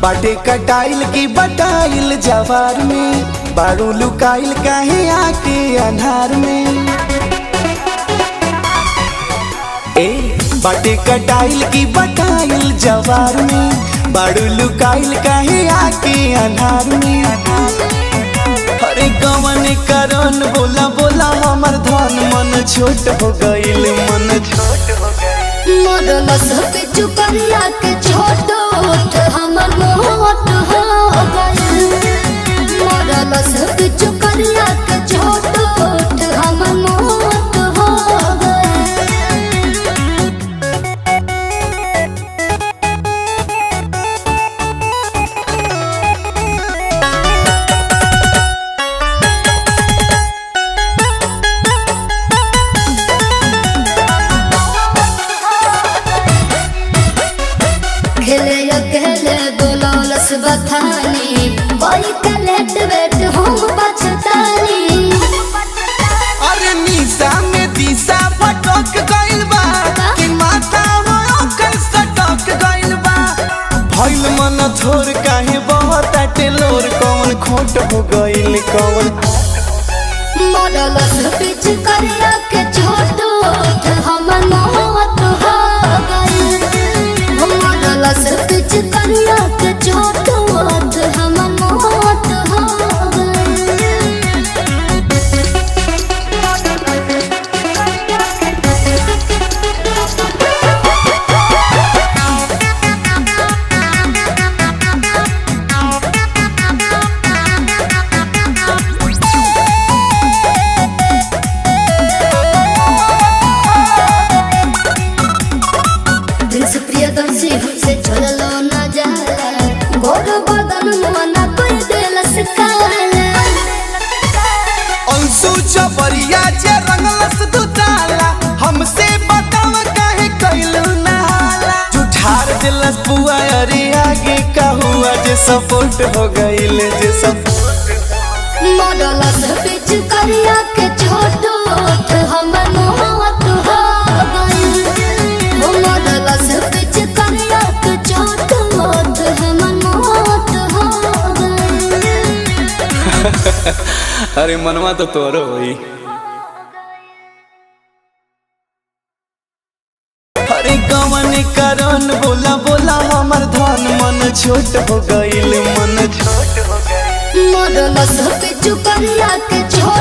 बाटे कटाइल की बटाइल जवार में, बारू लुकाइल काहे आके अन्हार में। ए बाटे कटाइल की बटाइल जवार में, बारू लुकाइल काहे आके अन्हार में। अरे कवन करन बोला बोला हमर धन, मन छोट हो गइल, मन छोट हो गइल। मरल सब चुकरिया के छोट हमर मोट हो गइल। मरल सब चुकरिया के छोट हमर मोट हो गइल। खेले बोलौलस बथानी, कोई कलेट बेट हम पछतानी। अरे निशा में दिशा फटक गइल बा, कि माथा ओकर सटक गइल बा। भइल मन थोर काहे बहुत टेलोर, कौन खोट हो गइल कौन। मरलस पिच करिया के छोट हमर मोहत हो गइल। मरलस पिच करिया के छोट हमर मोहत हो प्रियदर्शी हमसे चललो न जाला, गोर बदन मना कर देलस काला। अंशु चबरिया जे रंगलस दुताला, हमसे बताव काहे कइलू नहाला। जुठार दिलस बुआ अरे आगे का हुआ, जे सपोर्ट हो गइल, जे सपोर्ट। मरलस पिच करिया के छोट हमर मोहत हो गइल। मरलस पिच करिया के छोट हमर मोहत हो गइल। अरे मनवा तो तोरो होई। अरे कवन करन बोला बोला हमर धन, मन छोट हो गइल, मन छोट हो गइल। मरलस पिच करिया के छोट